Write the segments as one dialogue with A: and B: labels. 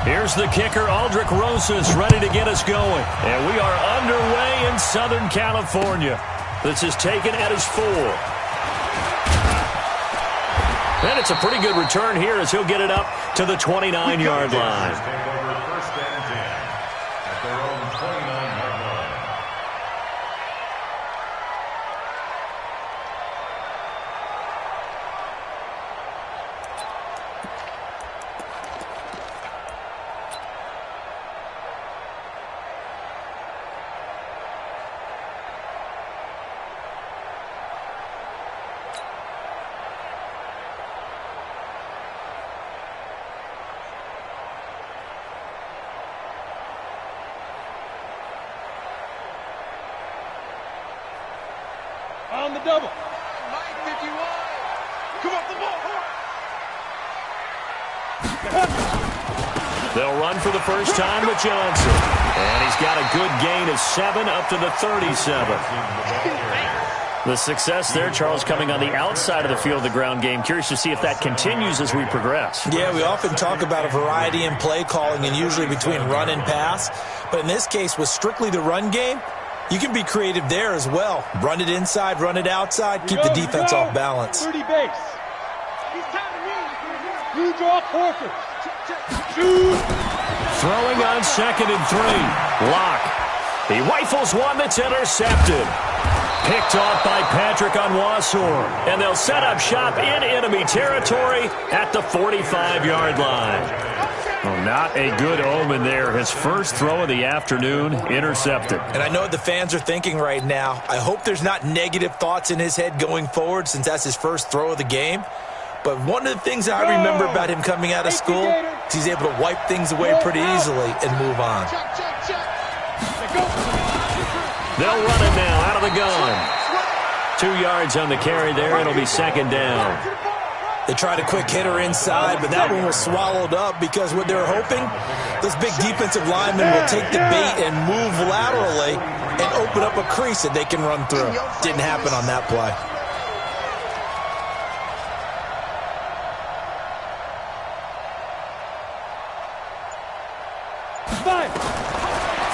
A: Here's the kicker, Aldrich Rosas, ready to get us going. And we are underway in Southern California. This is taken at his 4. And it's a pretty good return here as he'll get it up to the 29-yard line.
B: On the double. Mike, 51. Come off the ball.
A: They'll run for the first time with Johnson. And he's got a good gain of 7 up to the 37. The success there, Charles, coming on the outside of the field of the ground game. Curious to see if that continues as we progress.
C: Yeah, we often talk about a variety in play calling and usually between run and pass. But in this case, with strictly the run game, you can be creative there as well. Run it inside, run it outside, keep the defense off balance.
B: 30 base. You draw quarter. Shoot.
A: Throwing on 2nd and 3. Lock. He rifles one that's intercepted. Picked off by Patrick Onwuasor. And they'll set up shop in enemy territory at the 45-yard line. Well, not a good omen there. His first throw of the afternoon, intercepted.
C: And I know what the fans are thinking right now. I hope there's not negative thoughts in his head going forward since that's his first throw of the game. But one of the things I remember about him coming out of school is he's able to wipe things away pretty easily and move on.
A: They'll run it now out of the gun. 2 yards on the carry there. It'll be 2nd down.
C: They tried a quick hitter inside, but that one was swallowed up because what they're hoping, those big defensive linemen will take the bait and move laterally and open up a crease that they can run through. Didn't happen on that play.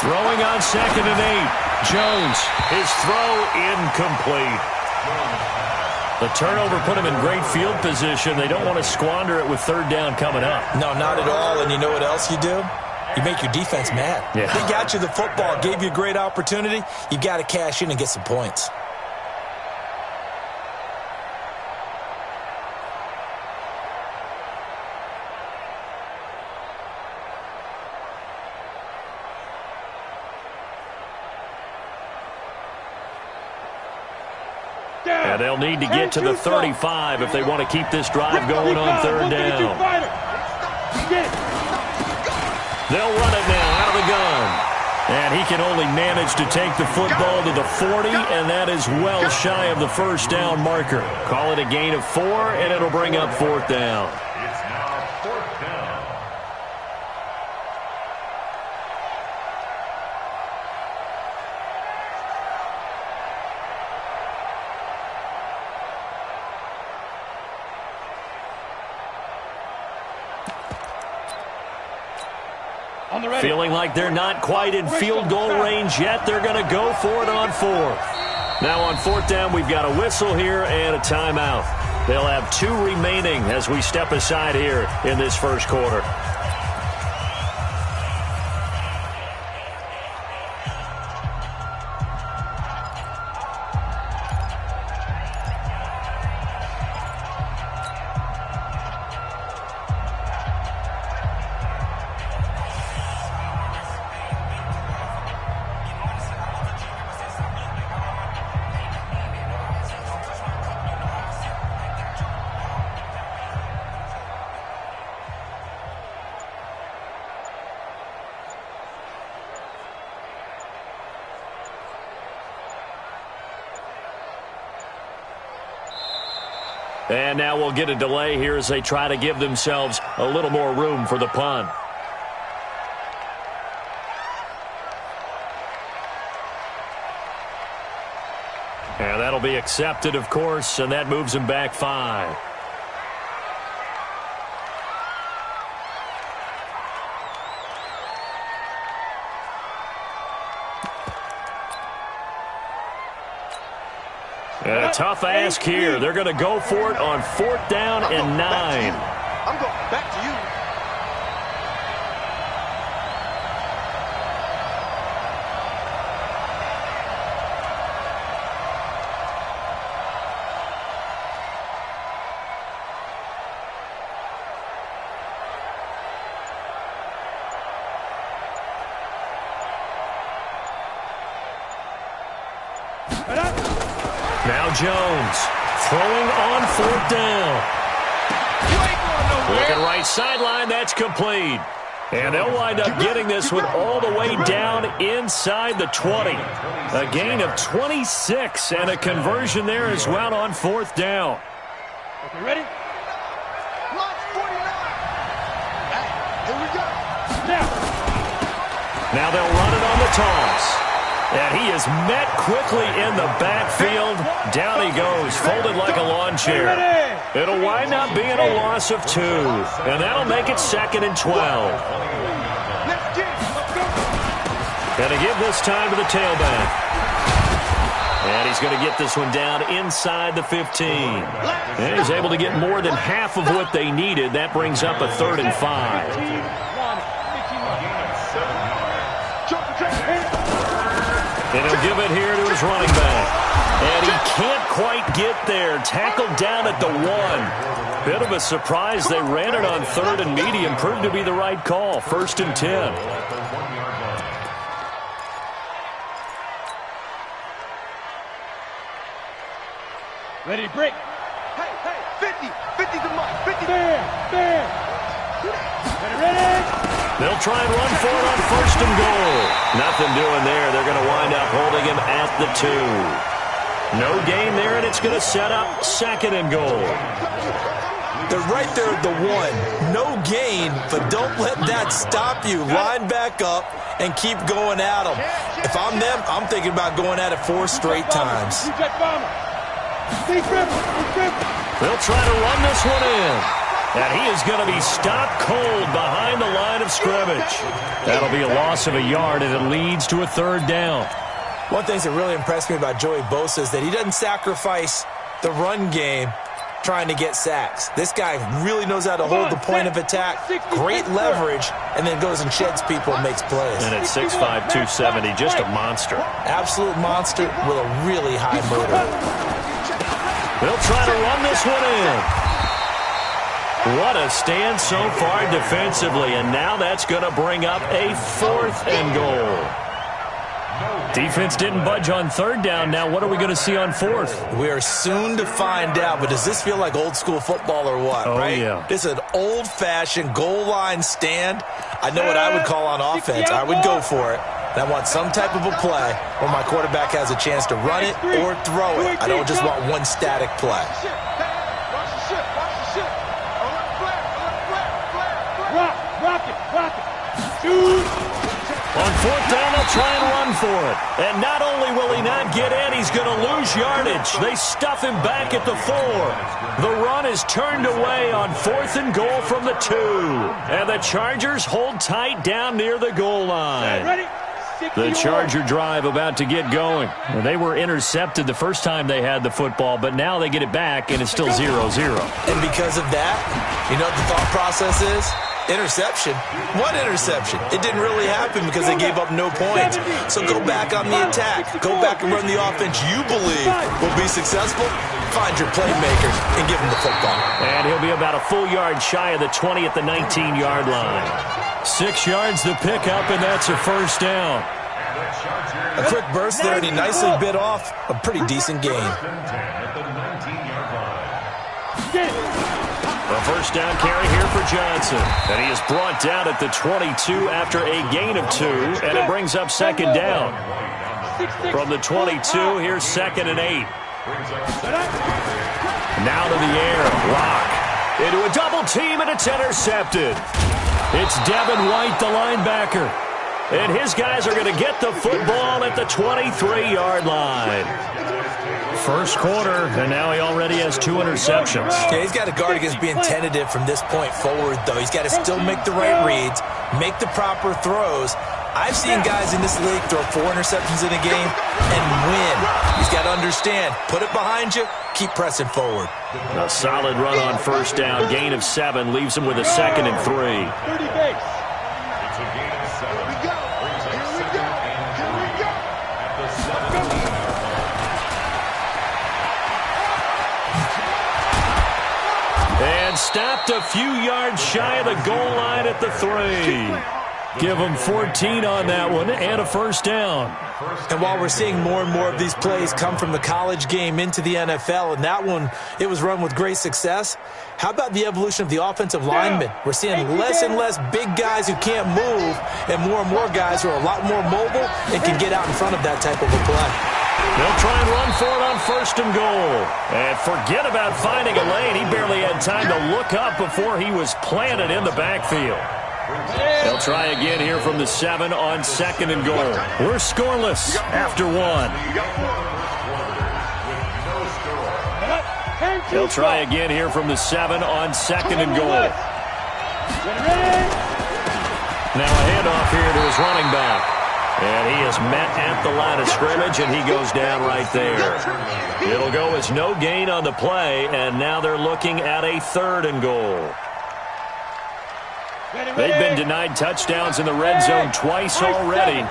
A: Throwing on 2nd and 8. Jones, his throw incomplete. The turnover put him in great field position. They don't want to squander it with 3rd down coming up.
C: No, not at all. And you know what else you do? You make your defense mad.
A: Yeah.
C: They got you the football, gave you a great opportunity. You got to cash in and get some points.
A: And they'll need to get to the 35 if they want to keep this drive going on 3rd down. They'll run it now out of the gun. And he can only manage to take the football to the 40, and that is well shy of the first down marker. Call it a gain of 4, and it'll bring up 4th down.
D: It's now 4th down.
A: Feeling like they're not quite in field goal range yet. They're going to go for it on 4th. Now on 4th down, we've got a whistle here and a timeout. They'll have 2 remaining as we step aside here in this first quarter. And now we'll get a delay here as they try to give themselves a little more room for the punt. And that'll be accepted, of course, and that moves them back 5. And a tough ask here. They're going to go for it on 4th down and 9.
B: I'm going back to you.
A: Now Jones throwing on 4th down. Looking right sideline, that's complete. And they'll wind up getting this one all the way down inside the 20. A gain of 26 and a conversion there as well on 4th down.
B: Okay, ready? Launch 49. Here we go.
A: Now they'll run it on the toss. And he is met quickly in the backfield. Down he goes, folded like a lawn chair. It'll wind up being a loss of 2. And that'll make it 2nd and 12. Going to give this time to the tailback. And he's going to get this one down inside the 15. And he's able to get more than half of what they needed. That brings up a 3rd and 5. And he'll give it here to his running back. And he can't quite get there. Tackled down at the 1. Bit of a surprise. They ran it on 3rd and medium. Proved to be the right call. 1st and 10.
B: Ready to break. Hey, 50. 50's a mark. 50. Fair. Ready.
A: They'll try and run for it on 1st and goal. Nothing doing there. They're going to wind up holding him at the 2. No gain there, and it's going to set up 2nd and goal.
C: They're right there at the 1. No gain, but don't let that stop you. Line back up and keep going at them. If I'm them, I'm thinking about going at it 4 straight times.
A: They'll try to run this one in. And he is going to be stopped cold behind the line of scrimmage. That'll be a loss of a yard, and it leads to a 3rd down.
C: One thing that really impressed me about Joey Bosa is that he doesn't sacrifice the run game trying to get sacks. This guy really knows how to hold the point of attack, great leverage, and then goes and sheds people and makes plays.
A: And at 6'5", 270, just a monster.
C: Absolute monster with a really high motor.
A: They'll try to run this one in. What a stand so far defensively, and now that's going to bring up a 4th and goal. Defense didn't budge on 3rd down. Now what are we going to see on 4th?
C: We are soon to find out, but does this feel like old school football or what, right?
A: Yeah.
C: This is an old-fashioned goal line stand. I know what I would call on offense. I would go for it. And I want some type of a play where my quarterback has a chance to run it or throw it. I don't just want one static play.
B: Rock it. Shoot.
A: On 4th down, they'll try and run for it. And not only will he not get in, he's going to lose yardage. They stuff him back at the 4. The run is turned away on 4th and goal from the 2. And the Chargers hold tight down near the goal line.
B: Ready?
A: The Charger drive about to get going. They were intercepted the first time they had the football, but now they get it back, and it's still 0-0.
C: And because of that, you know what the thought process is? Interception. What interception? It didn't really happen because they gave up no points. So go back on the attack. Go back and run the offense you believe will be successful. Find your playmakers and give them the football.
A: And he'll be about a full yard shy of the 20 at the 19-yard line. 6 yards to pick up, and that's a 1st down.
C: A quick burst there, and he nicely bit off a pretty decent gain.
A: A 1st down carry here for Johnson. And he is brought down at the 22 after a gain of 2, and it brings up 2nd down. From the 22, here's 2nd and 8. Now to the air, Locke. Into a double team, and it's intercepted. It's Devin White, the linebacker. And his guys are going to get the football at the 23-yard line. First quarter, and now he already has 2 interceptions.
C: Yeah, he's got to guard against being tentative from this point forward, though. He's got to still make the right reads, make the proper throws, I've seen guys in this league throw 4 interceptions in a game and win. He's got to understand, put it behind you, keep pressing forward.
A: A solid run on first down. Gain of 7 leaves him with a 2nd and 3.
B: 30 base.
D: It's a gain of 7.
B: Here we go.
D: Brings up
B: Here we
D: 2nd
B: go.
D: and
B: Here we
D: 3
B: go.
D: at the 17-yard line.
A: And stopped a few yards shy of the goal line at the 3. Give them 14 on that one and a first down.
C: And while we're seeing more and more of these plays come from the college game into the NFL, and that one, it was run with great success, how about the evolution of the offensive linemen? We're seeing less and less big guys who can't move and more guys who are a lot more mobile and can get out in front of that type of a play.
A: They'll try and run for it on 1st and goal. And forget about finding a lane. He barely had time to look up before he was planted in the backfield. They'll try again here from the 7 on 2nd and goal. We're scoreless after 1. They'll try again here from the 7 on 2nd and goal. Now a handoff here to his running back. And he is met at the line of scrimmage, and he goes down right there. It'll go as no gain on the play, and now they're looking at a 3rd and goal. They've been denied touchdowns in the red zone twice already.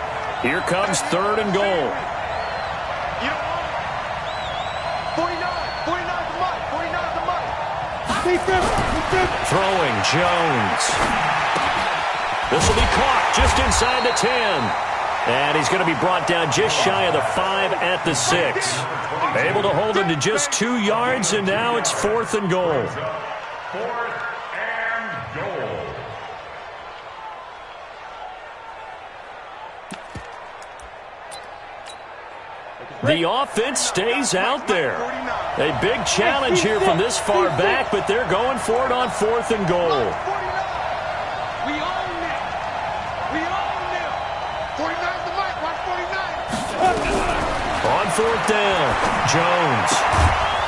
A: Here comes 3rd and goal.
B: 49 the money. 49 the money.
A: Throwing Jones. This will be caught just inside the 10. And he's going to be brought down just shy of the 5 at the 6. Able to hold him to just 2 yards, and now it's 4th and goal.
D: 4th and goal.
A: The offense stays out there. A big challenge here from this far back, but they're going for it on 4th and goal.
B: We own them. We own them. 49's the mic. Watch 49.
A: On 4th down, Jones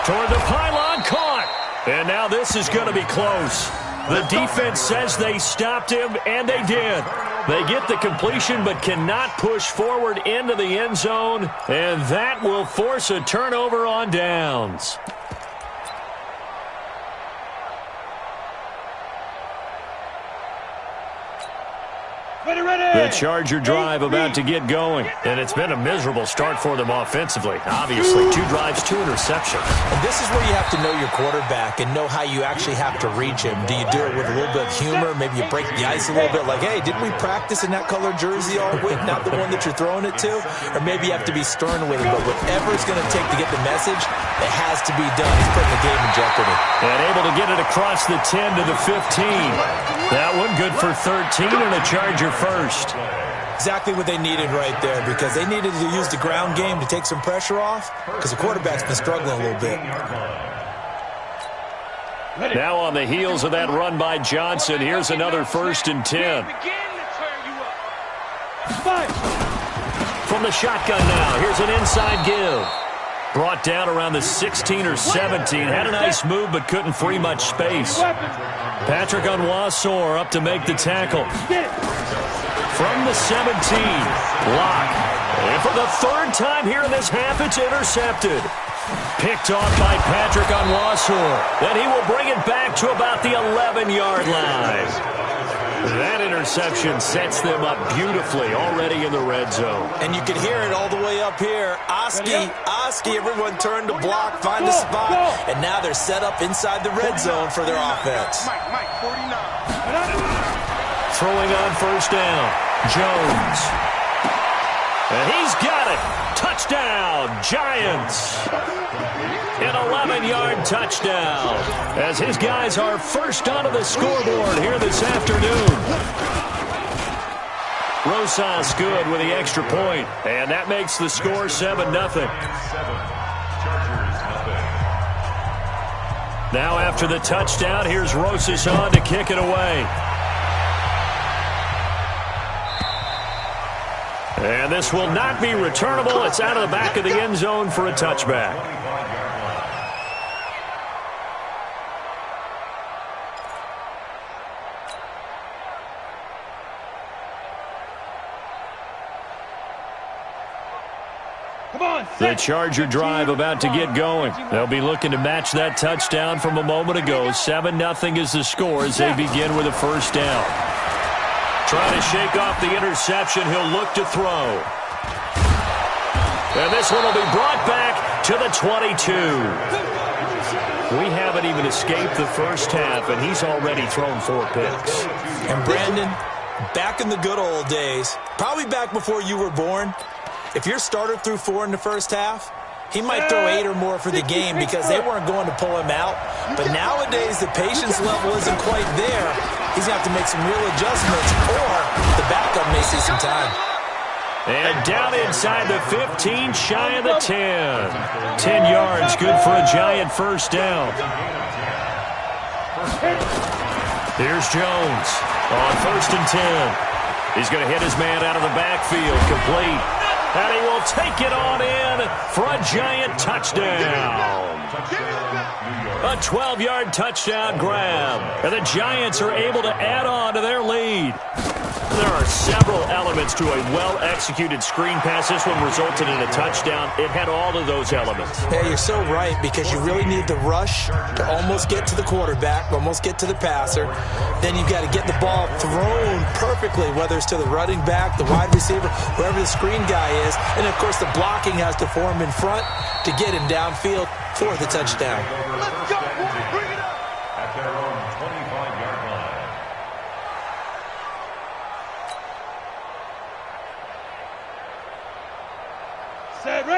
A: toward the pylon, caught. And now this is going to be close. The defense says they stopped him, and they did. They get the completion but cannot push forward into the end zone, and that will force a turnover on downs. The Charger drive about to get going, and it's been a miserable start for them offensively. Obviously, 2 drives, 2 interceptions.
C: And this is where you have to know your quarterback and know how you actually have to reach him. Do you do it with a little bit of humor? Maybe you break the ice a little bit like, hey, didn't we practice in that color jersey all week, not the one that you're throwing it to? Or maybe you have to be stern with him, but whatever it's going to take to get the message, it has to be done. He's putting the game in jeopardy.
A: And able to get it across the 10 to the 15. That one good for 13 and a Charger first.
C: Exactly what they needed right there, because they needed to use the ground game to take some pressure off, because the quarterback's been struggling a little bit.
A: Now on the heels of that run by Johnson, here's another 1st and 10. From the shotgun now, here's an inside give. Brought down around the 16 or 17. Had a nice move, but couldn't free much space. Patrick Onwuasor up to make the tackle. From the 17, block. And for the 3rd time here in this half, it's intercepted. Picked off by Patrick Onwuasor. Then he will bring it back to about the 11-yard line. That interception sets them up beautifully already in the red zone.
C: And you can hear it all the way up here. Oski, everyone turned to block, find a spot, and now they're set up inside the red zone for their offense.
B: Mike, 49.
A: Throwing on 1st down, Jones. And he's got it. Touchdown, Giants. An 11-yard touchdown as his guys are first onto the scoreboard here this afternoon. Rosas good with the extra point, and that makes the score 7-0. Now after the touchdown, here's Rosas on to kick it away. And this will not be returnable. It's out of the back of the end zone for a touchback.
B: Come on,
A: The Charger drive about to get going. They'll be looking to match that touchdown from a moment ago. 7-0 is the score as they begin with a first down. Trying to shake off the interception. He'll look to throw. And this one will be brought back to the 22. We haven't even escaped the first half, and he's already thrown 4 picks.
C: And Brandon, back in the good old days, probably back before you were born, if your starter threw 4 in the first half, he might throw 8 or more for the game because they weren't going to pull him out. But nowadays, the patience level isn't quite there. He's going to have to make some real adjustments, or the backup may see some time.
A: And down inside the 15, shy of the 10. 10 yards, good for a Giant first down. Here's Jones on 1st and 10. He's going to hit his man out of the backfield, complete. And he will take it on in for a Giant touchdown. A 12-yard touchdown grab. And the Giants are able to add on to their lead. There are several elements to a well-executed screen pass. This one resulted in a touchdown. It had all of those elements.
C: Yeah, you're so right, because you really need the rush to almost get to the quarterback, almost get to the passer. Then you've got to get the ball thrown perfectly, whether it's to the running back, the wide receiver, wherever the screen guy is. And, of course, the blocking has to form in front to get him downfield for the touchdown.
B: Let's go, boy. Bring it up.
D: At their own 25-yard line.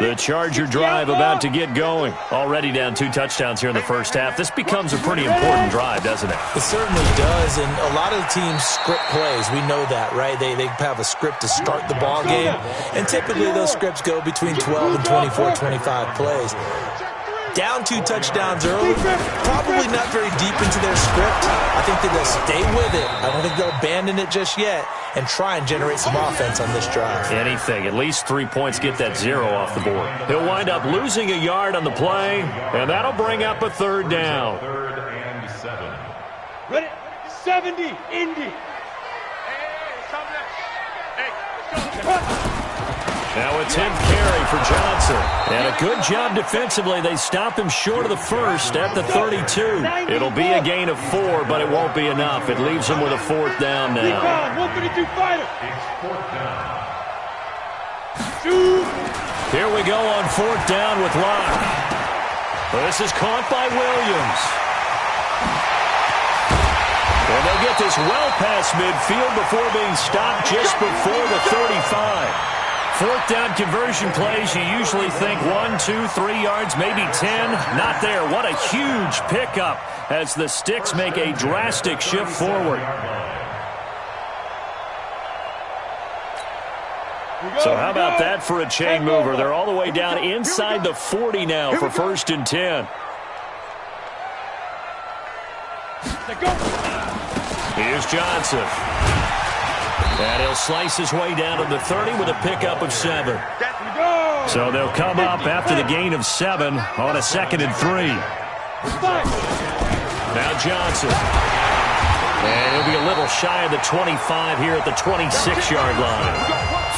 A: The Charger drive about to get going. Already down 2 touchdowns here in the first half. This becomes a pretty important drive, doesn't it?
C: It certainly does, and a lot of the teams script plays. We know that, right? They have a script to start the ball game, and typically those scripts go between 12 and 24, 25 plays. Down 2 touchdowns early, probably not very deep into their script. I think that they'll stay with it. I don't think they'll abandon it just yet and try and generate some offense on this drive.
A: Anything. At least 3 points, get that 0 off the board. He'll wind up losing a yard on the play, and that'll bring up a 3rd down.
D: 3rd and 7.
B: Ready? 70, Indy.
A: Now a 10th carry for Johnson. And a good job defensively. They stop him short of the first at the 32. It'll be a gain of 4, but it won't be enough. It leaves him with a 4th down now.
B: 132 fighter.
D: It's 4th down.
A: Here we go on 4th down with Locke. This is caught by Williams. And they'll get this well past midfield before being stopped just before the 35. 4th down conversion plays, you usually think 1, 2, 3 yards, maybe 10. Not there. What a huge pickup as the Sticks make a drastic shift forward. So how about that for a chain mover? They're all the way down inside the 40 now for 1st and 10. Here's Johnson. And he'll slice his way down to the 30 with a pickup of 7. So they'll come up after the gain of 7 on a 2nd and 3. Now Johnson. And he'll be a little shy of the 25 here at the 26-yard line.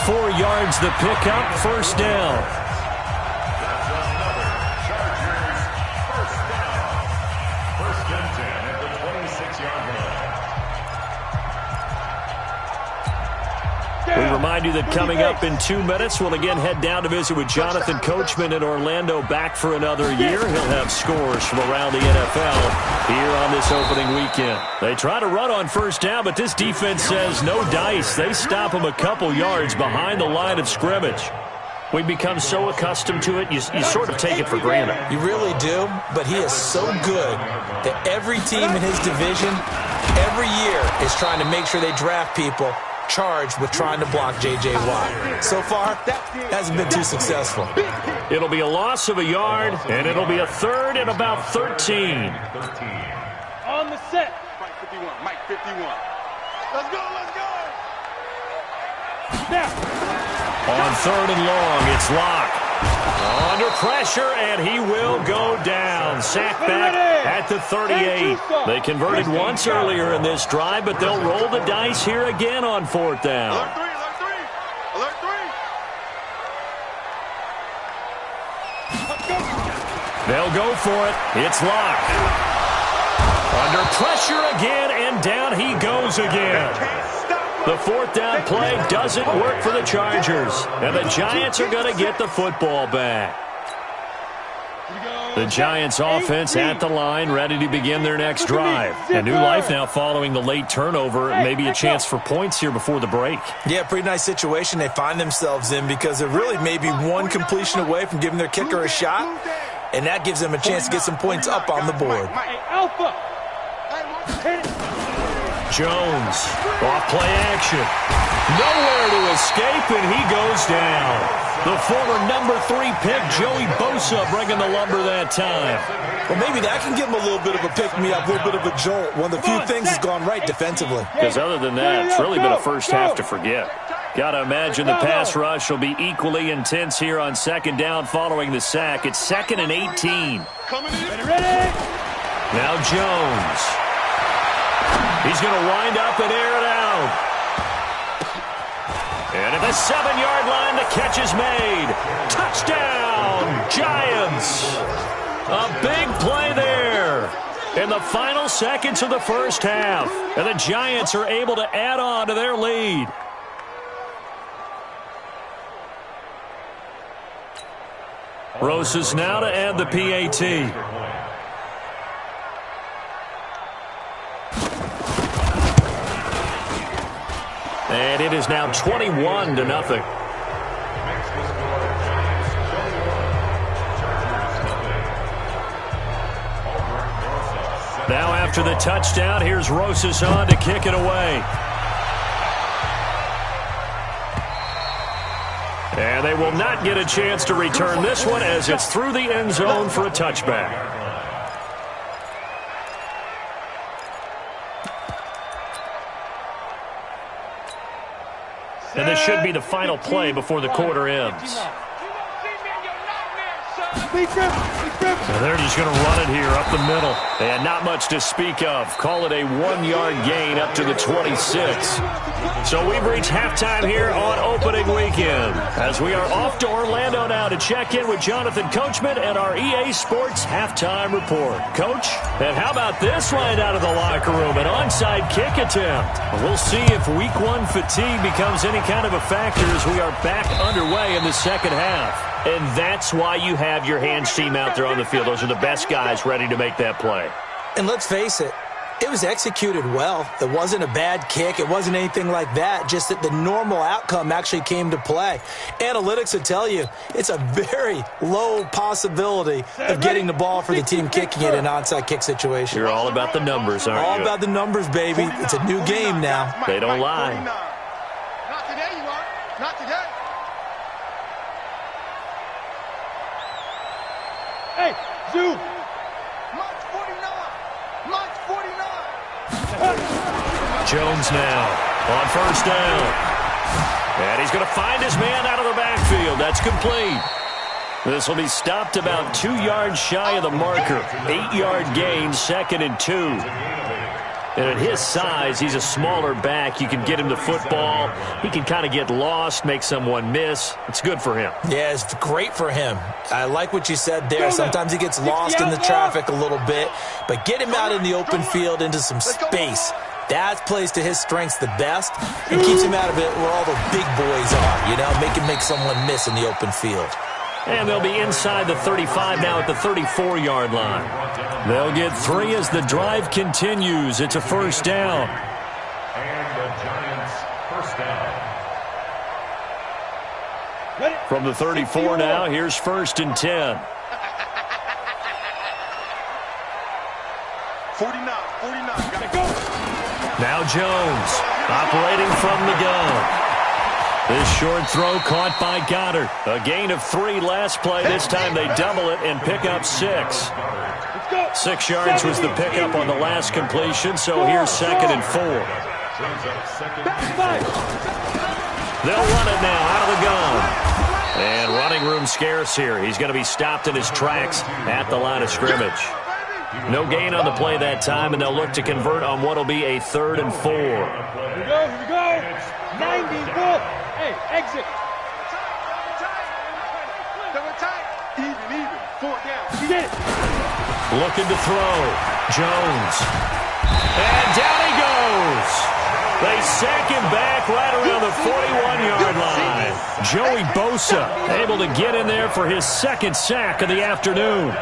A: 4 yards the pickup, 1st down. We remind you that coming up in 2 minutes, we'll again head down to visit with Jonathan Coachman in Orlando, back for another year. He'll have scores from around the NFL here on this opening weekend. They try to run on 1st down, but this defense says no dice. They stop him a couple yards behind the line of scrimmage. We become so accustomed to it, you sort of take it for granted.
C: You really do, but he is so good that every team in his division, every year, is trying to make sure they draft people charged with trying to block J.J. Watt. So far, hasn't been too successful.
A: It'll be a loss of a yard, and it'll be a 3rd and about 13.
B: On the set. Mike 51. Mike 51. Let's go. Let's go. Now.
A: On 3rd and long, it's Locke. Under pressure, and he will go down. Sacked back at the 38. They converted once earlier in this drive, but they'll roll the dice here again on 4th down.
B: Alert 3. Alert 3. Alert 3.
A: They'll go for it. It's Locke. Under pressure again, and down he goes again. The fourth down play doesn't work for the Chargers, and the Giants are going to get the football back. The Giants offense at the line, ready to begin their next drive. A new life now following the late turnover. Maybe a chance for points here before the break.
C: Yeah, pretty nice situation they find themselves in because they're really maybe one completion away from giving their kicker a shot, and that gives them a chance to get some points up on the board.
A: Jones, off play action. Nowhere to escape, and he goes down. The former number 3 pick, Joey Bosa, bringing the lumber that time.
C: Well, maybe that can give him a little bit of a pick-me-up, a little bit of a jolt. One of the few things has gone right defensively.
A: Because other than that, it's really been a first half to forget. Got to imagine the pass rush will be equally intense here on second down following the sack. It's 2nd and 18. Now Jones. He's going to wind up and air it out. And at the 7-yard line, the catch is made. Touchdown, Giants. A big play there in the final seconds of the first half. And the Giants are able to add on to their lead. Rosas now to add the PAT. And it is now 21-0. Now after the touchdown, here's Rosas on to kick it away. And they will not get a chance to return this one as it's through the end zone for a touchback. And this should be the final play before the quarter ends. So they're just going to run it here up the middle. And not much to speak of. Call it a 1-yard gain up to the 26. So we've reached halftime here on opening weekend. As we are off to Orlando now to check in with Jonathan Coachman and our EA Sports halftime report. Coach, and how about this line out of the locker room? An onside kick attempt. We'll see if week 1 fatigue becomes any kind of a factor as we are back underway in the second half. And that's why you have your hands team out there on the field. Those are the best guys ready to make that play.
C: And let's face it, it was executed well. It wasn't a bad kick. It wasn't anything like that. Just that the normal outcome actually came to play. Analytics would tell you it's a very low possibility of getting the ball for the team kicking it in an onside kick situation.
A: You're all about the numbers, aren't you?
C: All about the numbers, baby. It's a new game now.
A: They don't lie.
B: Not today, you are. Not today. Hey, Zoo. March 49. March 49.
A: Jones now on first down. And he's going to find his man out of the backfield. That's complete. This will be stopped about 2 yards shy of the marker. 8-yard gain, 2nd and 2. And at his size, he's a smaller back. You can get him the football. He can kind of get lost, make someone miss. It's good for him. Yeah, it's great for him. I like what you said there. Sometimes he gets lost in the traffic a little bit. But get him out in the open field into some space. That plays to his strengths the best and keeps him out of it where all the big boys are, you know, make someone miss in the open field. And they'll be inside the 35 now at the 34-yard line. They'll get 3 as the drive continues. It's a first down.
D: And the Giants first down.
A: From the 34 now, here's 1st and 10.
B: 49.
A: Now Jones operating from the gun. This short throw caught by Goddard. A gain of 3 last play. This time they double it and pick up 6. 6 yards was the pickup on the last completion, so here's 2nd and 4. They'll run it now out of the gun. And running room scarce here. He's going to be stopped in his tracks at the line of scrimmage. No gain on the play that time, and they'll look to convert on what will be a 3rd and 4.
B: Here we go. 90. Hey, exit. Even. 4 down. Get it.
A: Looking to throw. Jones. And down he goes. They sack him back right around the 41-yard line. Joey Bosa able to get in there for his second sack of the afternoon.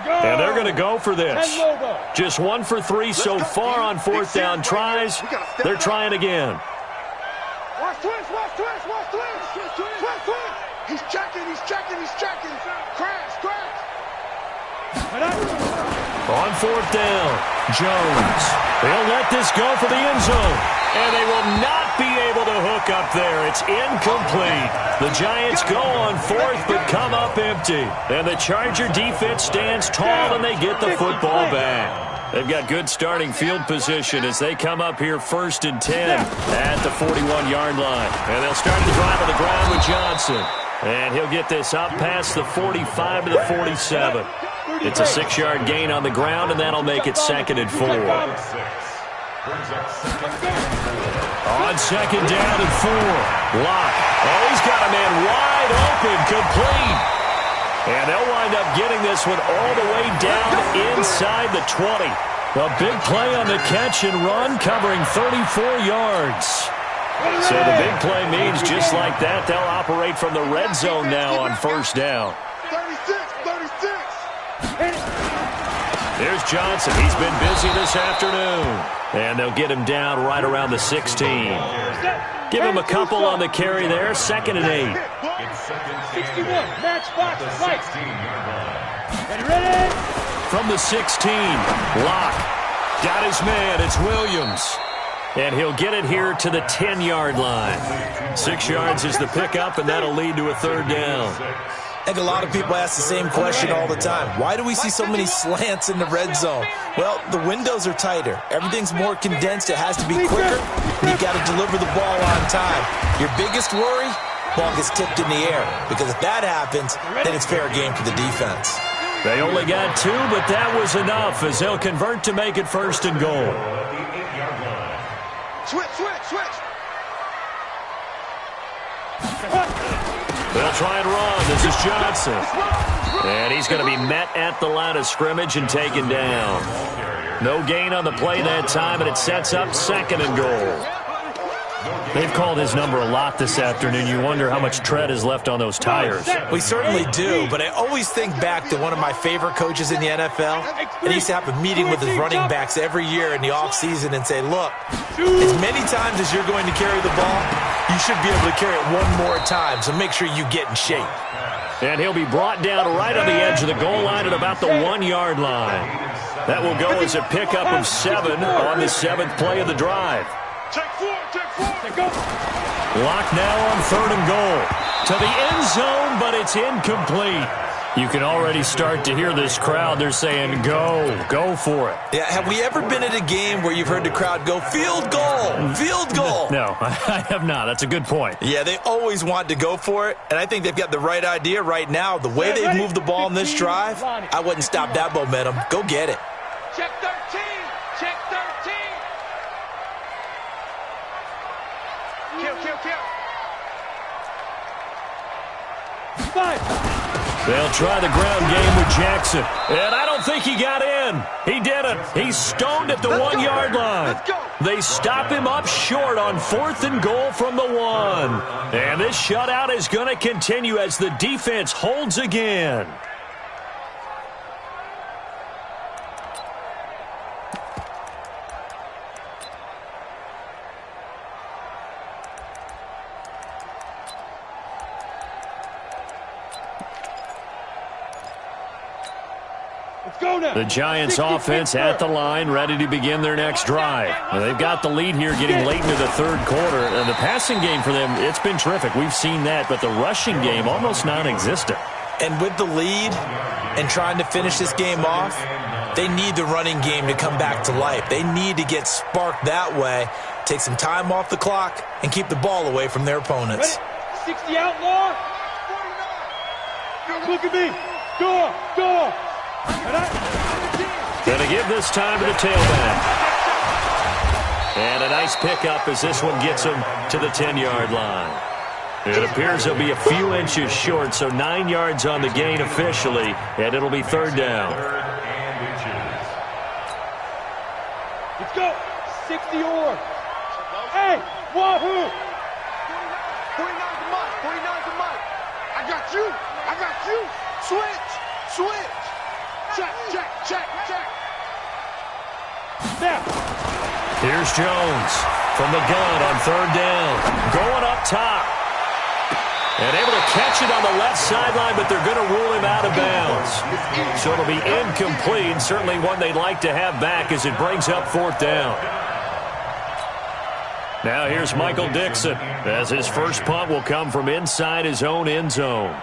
A: And they're going to go for this. Just 1 for 3 so far on fourth down tries. They're trying again.
B: Watch twist. He's checking. Crash.
A: On fourth down, Jones. They'll let this go for the end zone. And they will not be able to hook up there. It's incomplete. The Giants go on fourth but come up empty. And the Charger defense stands tall and they get the football back. They've got good starting field position as they come up here 1st and 10 at the 41-yard line. And they'll start the drive on the ground with Johnson. And he'll get this up past the 45 to the 47. It's a 6-yard gain on the ground, and that'll make it 2nd and 4. On 2nd down and 4. Locke. Oh, he's got a man wide open, complete. And they'll wind up getting this one all the way down inside the 20. A big play on the catch and run, covering 34 yards. So the big play means just like that, they'll operate from the red zone now on 1st down.
B: 36.
A: There's Johnson. He's been busy this afternoon. And they'll get him down right around the 16. Give him a couple on the carry there. 2nd and 8.
B: 61. Match box. Right. Ready.
A: From the 16, Locke. Got his man. It's Williams. And he'll get it here to the 10-yard line. 6 yards is the pickup, and that'll lead to a 3rd down.
C: I think a lot of people ask the same question all the time. Why do we see so many slants in the red zone? Well, the windows are tighter. Everything's more condensed. It has to be quicker. And you've got to deliver the ball on time. Your biggest worry? Ball gets tipped in the air. Because if that happens, then it's fair game for the defense.
A: They only got 2, but that was enough as they'll convert to make it 1st and goal.
B: Switch.
A: They'll try and run. This is Johnson. And he's going to be met at the line of scrimmage and taken down. No gain on the play that time, and it sets up 2nd and goal. They've called his number a lot this afternoon. You wonder how much tread is left on those tires.
C: We certainly do, but I always think back to one of my favorite coaches in the NFL. And he used to have a meeting with his running backs every year in the offseason and say, look, as many times as you're going to carry the ball, you should be able to carry it one more time, so make sure you get in shape.
A: And he'll be brought down right on the edge of the goal line at about the 1-yard line. That will go as a pickup of 7 on the 7th play of the drive.
B: Take 4.
A: Lock now on 3rd and goal. To the end zone, but it's incomplete. You can already start to hear this crowd. They're saying, go for it.
C: Yeah, have we ever been at a game where you've heard the crowd go, field goal?
A: No, I have not. That's a good point.
C: Yeah, they always want to go for it, and I think they've got the right idea right now. The way they've moved the ball in this drive, I wouldn't stop that momentum. Go get it.
B: Check 13. Kill. 5.
A: They'll try the ground game with Jackson. And I don't think he got in. He didn't. He's stoned at the 1-yard line. They stop him up short on 4th and goal from the 1. And this shutout is going to continue as the defense holds again. The Giants offense at the line, ready to begin their next drive. They've got the lead here getting late into the 3rd quarter. And the passing game for them, it's been terrific. We've seen that, but the rushing game almost non-existent.
C: And with the lead and trying to finish this game off, they need the running game to come back to life. They need to get sparked that way, take some time off the clock, and keep the ball away from their opponents.
B: 60 outlaw. Look at me. Go.
A: Gonna give this time to the tailback. And a nice pickup as this one gets him to the 10-yard line. It appears he'll be a few inches short, so 9 yards on the gain officially, and it'll be third down.
B: Let's go. 60 or. Hey, wahoo! 49's a mile. 49's a mile. I got you. I got you. Switch. Switch. Check, check, check, check. Now.
A: Here's Jones from the gun on third down. Going up top. And able to catch it on the left sideline, but they're going to rule him out of bounds. So it'll be incomplete. Certainly one they'd like to have back as it brings up fourth down. Now here's Michael Dixon as his first punt will come from inside his own end zone.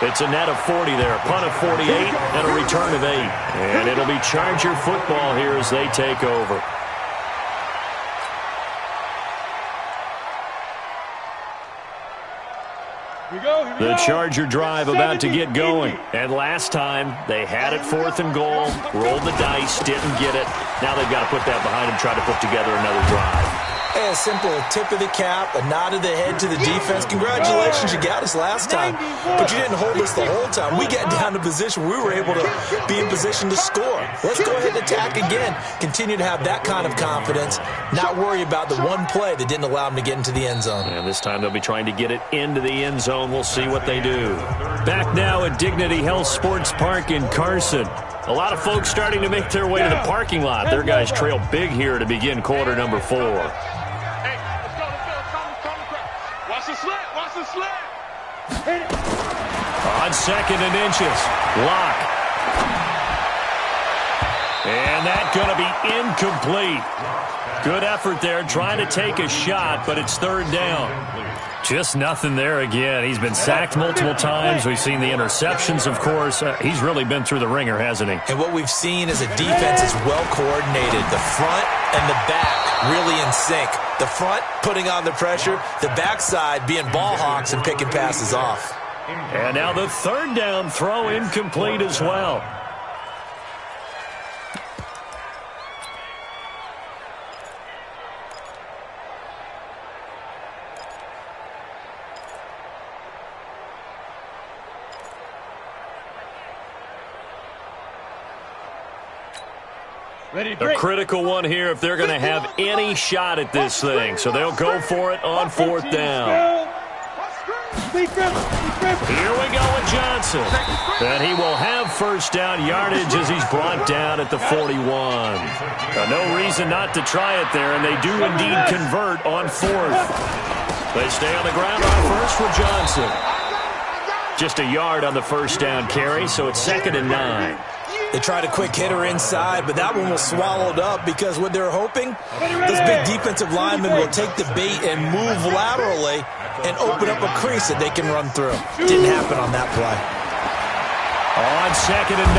A: It's a net of 40 there, a punt of 48, and a return of 8. And it'll be Charger football here as they take over. The Charger drive about to get going. And last time, they had it fourth and goal, rolled the dice, didn't get it. Now they've got to put that behind them, try to put together another drive.
C: Hey, a simple tip of the cap, a nod of the head to the defense. Congratulations, you got us last time, but you didn't hold us the whole time. We got down to position. We were able to be in position to score. Let's go ahead and attack again. Continue to have that kind of confidence, not worry about the one play that didn't allow them to get into the end zone.
A: And this time they'll be trying to get it into the end zone. We'll see what they do. Back now at Dignity Health Sports Park in Carson. A lot of folks starting to make their way to the parking lot. Their guys trail big here to begin quarter number 4. On second and inches, Locke. And that's going to be incomplete. Good effort there, trying to take a shot, but it's third down. Just nothing there again. He's been sacked multiple times. We've seen the interceptions, of course. He's really been through the ringer, hasn't he?
C: And what we've seen is a defense is well coordinated. The front and the back really in sync. The front putting on the pressure, the backside being ball hawks and picking passes off.
A: And now the third down throw incomplete as well. A critical one here if they're going to have any shot at this thing. So they'll go for it on fourth down. Here we go with Johnson. And he will have first down yardage as he's brought down at the 41. No reason not to try it there, and they do indeed convert on fourth. They stay on the ground on first for Johnson. Just a yard on the first down carry, so it's 2nd and 9.
C: They tried a quick hitter inside, but that one was swallowed up because what they're hoping, those big defensive linemen will take the bait and move laterally and open up a crease that they can run through. Didn't happen on that play.
A: On 2nd and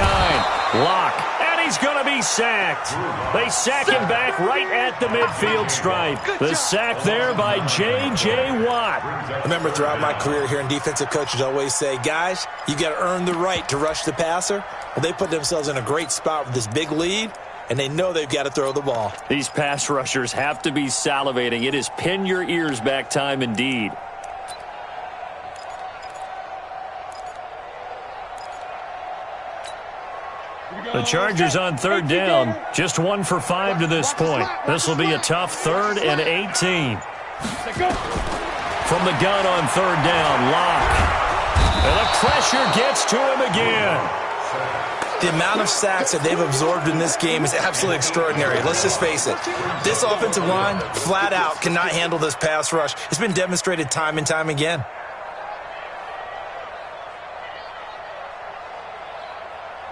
A: 9, Locke, and he's going to be sacked. They sack him back right at the midfield stripe. The sack there by J.J. Watt.
C: Remember, throughout my career here in defensive coaches, I always say, guys, you got to earn the right to rush the passer. Well, they put themselves in a great spot with this big lead, and they know they've got to throw the ball.
A: These pass rushers have to be salivating. It is pin your ears back time indeed. The Chargers on third down, just 1 for 5 to this point. This will be a tough 3rd and 18. From the gun on third down, Locke. And the pressure gets to him again.
C: The amount of sacks that they've absorbed in this game is absolutely extraordinary. Let's just face it. This offensive line, flat out, cannot handle this pass rush. It's been demonstrated time and time again.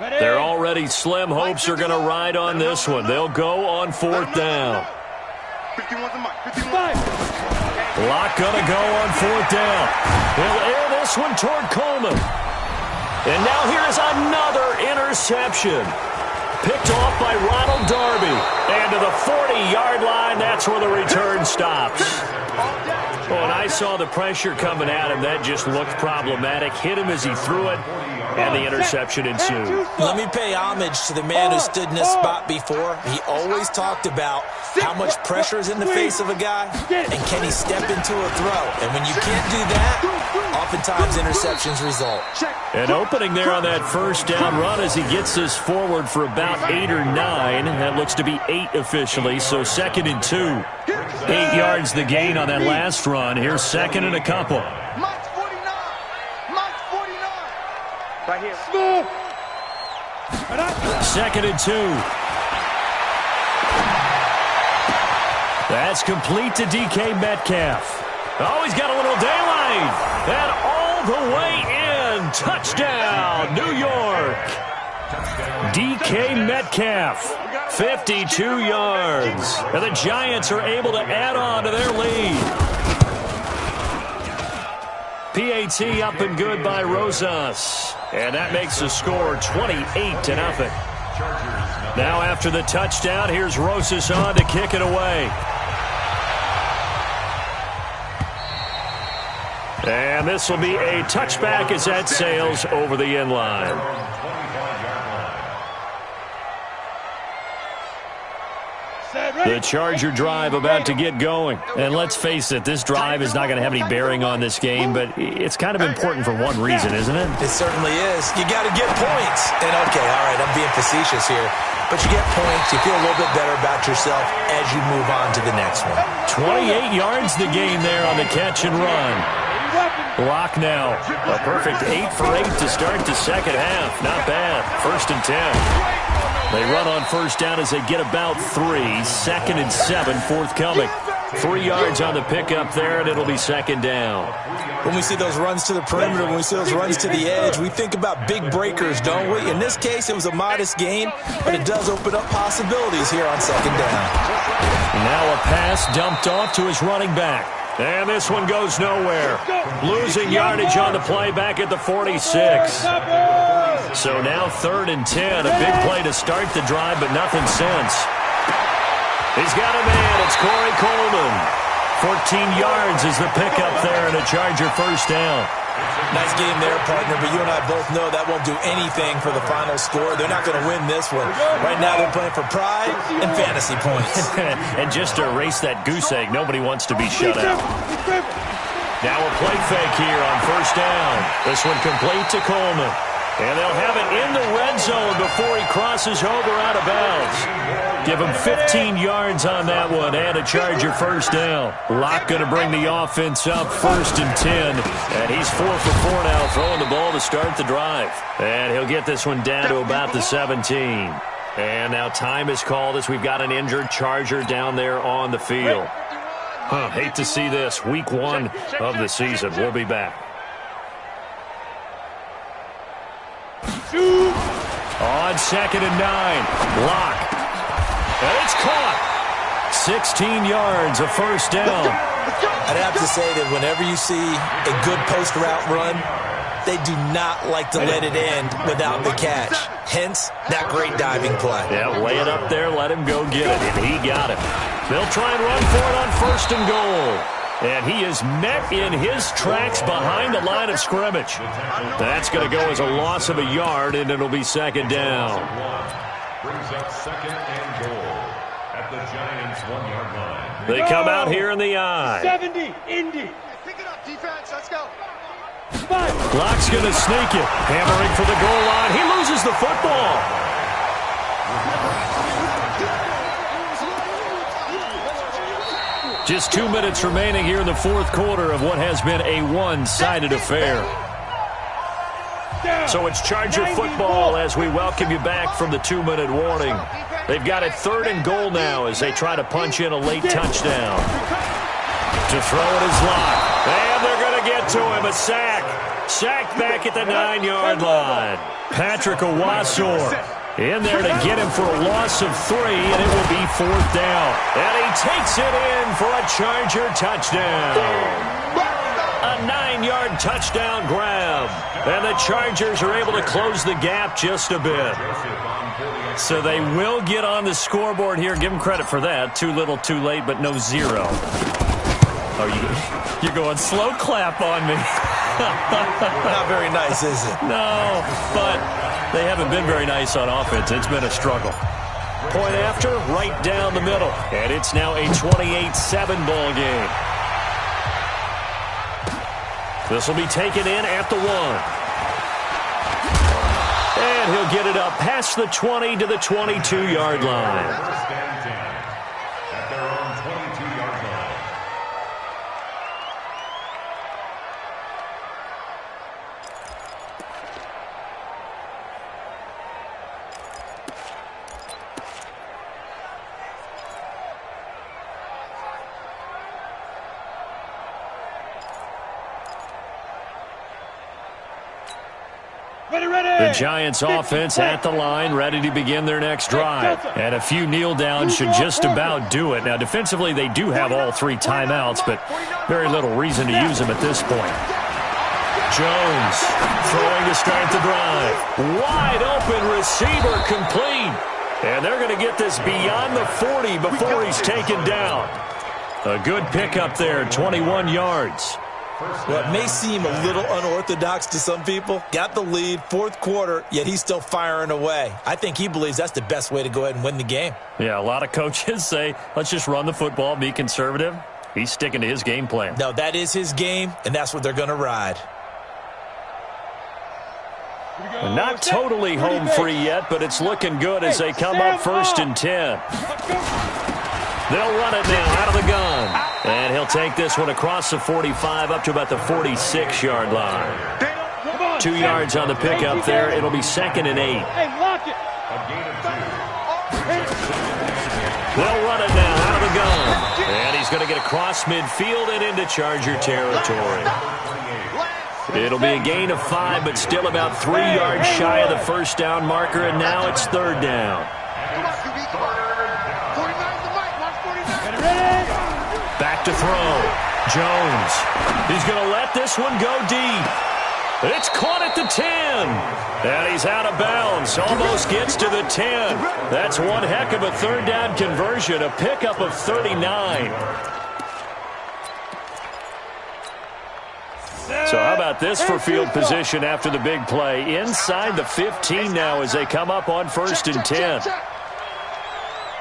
A: Their already slim hopes are going to ride on this one. They'll go on fourth down. Locke going to go on fourth down. He'll air this one toward Coleman. And now here's another interception. Picked off by Ronald Darby. And to the 40-yard line, that's where the return stops. When I saw the pressure coming at him, that just looked problematic. Hit him as he threw it, and the interception ensued.
C: Let me pay homage to the man who stood in this spot before. He always talked about how much pressure is in the face of a guy, and can he step into a throw. And when you can't do that, oftentimes interceptions result.
A: An opening there on that first down run as he gets this forward for about 8 or 9. That looks to be 8 officially, so 2nd and 2. 8 yards the gain on that last run. Here's 2nd and a couple.
B: Mike's 49. Mike's 49. Right here.
A: 2nd and 2. That's complete to DK Metcalf. Oh, he's got a little daylight. And all the way in. Touchdown, New York. DK Metcalf, 52 yards. And the Giants are able to add on to their lead. PAT up and good by Rosas. And that makes the score 28-0. Now after the touchdown, here's Rosas on to kick it away. And this will be a touchback as that sails over the end line. The Charger drive about to get going. And let's face it, this drive is not going to have any bearing on this game, but it's kind of important for one reason, isn't it?
C: It certainly is. You got to get points. And okay, all right, I'm being facetious here. But you get points, you feel a little bit better about yourself as you move on to the next one.
A: 28 yards the gain there on the catch and run. Block now. A perfect 8 for 8 to start the second half. Not bad. 1st and 10. They run on first down as they get about 3. 2nd and 7 forthcoming. 3 yards on the pickup there, and it'll be 2nd down.
C: When we see those runs to the perimeter, when we see those runs to the edge, we think about big breakers, don't we? In this case, it was a modest gain, but it does open up possibilities here on 2nd down.
A: Now a pass dumped off to his running back. And this one goes nowhere. Losing yardage on the play back at the 46. So now 3rd and 10. A big play to start the drive, but nothing since. He's got a man. It's Corey Coleman. 14 yards is the pickup there and a Charger first down.
C: Nice game there, partner, but you and I both know that won't do anything for the final score. They're not going to win this one. Right now they're playing for pride and fantasy points.
A: And just to erase that goose egg, nobody wants to be shut out. Now a play fake here on first down. This one complete to Coleman. And they'll have it in the red zone before he crosses over out of bounds. Give him 15 yards on that one and a Charger first down. Locke going to bring the offense up 1st and 10. And he's 4 for 4 now, throwing the ball to start the drive. And he'll get this one down to about the 17. And now time is called as we've got an injured Charger down there on the field. Hate to see this. Week 1 of the season. We'll be back. On 2nd and 9. Locke. And it's caught. 16 yards, a first down.
C: I'd have to say that whenever you see a good post route run, they do not like to let it end without the catch. Hence, that great diving play.
A: Yeah, lay it up there, let him go get it, and he got it. They'll try and run for it on 1st and goal. And he is met in his tracks behind the line of scrimmage. That's going to go as a loss of a yard, and it'll be 2nd down.
D: Brings up 2nd and goal at the Giants' 1-yard line.
A: They come out here in the eye.
B: 70, Indy. Pick it up, defense. Let's go.
A: Locke's going to sneak it. Hammering for the goal line. He loses the football. Just 2 minutes remaining here in the 4th quarter of what has been a one-sided affair. So it's Charger football as we welcome you back from the 2-minute warning. They've got it 3rd and goal now as they try to punch in a late touchdown. To throw it is Locke. And they're going to get to him. A sack. Sacked back at the 9-yard line. Patrick Owasor in there to get him for a loss of 3, and it will be 4th down. And he takes it in for a Charger touchdown. A 9-yard touchdown grab. And the Chargers are able to close the gap just a bit. So they will get on the scoreboard here. Give them credit for that. Too little, too late, but no 0. Oh, you're going slow clap on me.
C: Not very nice, is it?
A: No, but they haven't been very nice on offense. It's been a struggle. Point after, right down the middle. And it's now a 28-7 ball game. This will be taken in at the 1. And he'll get it up past the 20 to the 22-yard line.
D: First and 10 at their own 22-yard line.
A: The Giants offense at the line, ready to begin their next drive. And a few kneel downs should just about do it. Now, defensively, they do have all 3 timeouts, but very little reason to use them at this point. Jones throwing to start the drive. Wide open receiver complete. And they're going to get this beyond the 40 before he's taken down. A good pickup there, 21 yards.
C: Well, it may seem a little unorthodox to some people. Got the lead, 4th quarter, yet he's still firing away. I think he believes that's the best way to go ahead and win the game.
A: Yeah, a lot of coaches say, let's just run the football, be conservative. He's sticking to his game plan.
C: No, that is his game, and that's what they're going to ride.
A: Not totally home free yet, but it's looking good as they come up 1st and 10. They'll run it now out of the gun. And he'll take this one across the 45 up to about the 46-yard line. 2 yards on the pickup there. It'll be 2nd and 8.
B: Hey, lock it.
A: They'll run it now out of the gun. And he's going to get across midfield and into Charger territory. It'll be a gain of 5, but still about 3 yards shy of the first down marker, and now it's 3rd down. Back to throw. Jones. He's going to let this one go deep. It's caught at the 10. And he's out of bounds. Almost gets to the 10. That's one heck of a 3rd down conversion. A pickup of 39. So how about this for field position after the big play? Inside the 15 now as they come up on 1st and 10.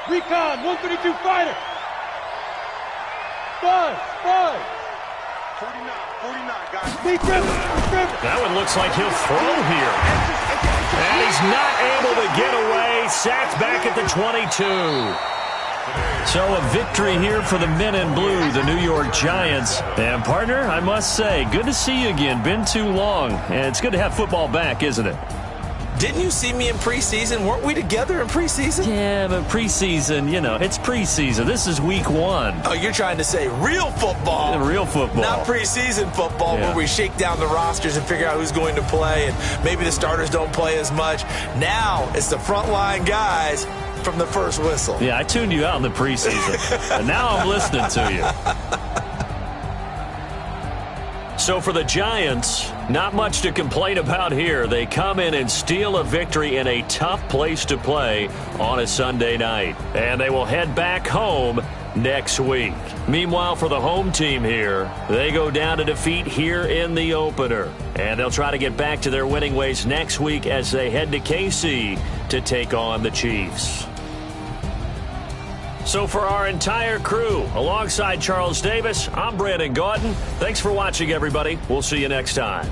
B: Recon, 132 fighter. 5. 49, guys.
A: That one looks like he'll throw here. And he's not able to get away. Sacked back at the 22. So a victory here for the men in blue, the New York Giants. And, partner, I must say, good to see you again. Been too long. And it's good to have football back, isn't it?
C: Didn't you see me in preseason? Weren't we together in preseason?
A: Yeah, but preseason, you know, it's preseason. This is week 1.
C: Oh, you're trying to say real football.
A: Real football.
C: Not preseason football where we shake down the rosters and figure out who's going to play, and maybe the starters don't play as much. Now it's the frontline guys from the first whistle.
A: Yeah, I tuned you out in the preseason, and now I'm listening to you. So for the Giants, not much to complain about here. They come in and steal a victory in a tough place to play on a Sunday night. And they will head back home next week. Meanwhile, for the home team here, they go down to defeat here in the opener. And they'll try to get back to their winning ways next week as they head to KC to take on the Chiefs. So for our entire crew, alongside Charles Davis, I'm Brandon Gaudin. Thanks for watching, everybody. We'll see you next time.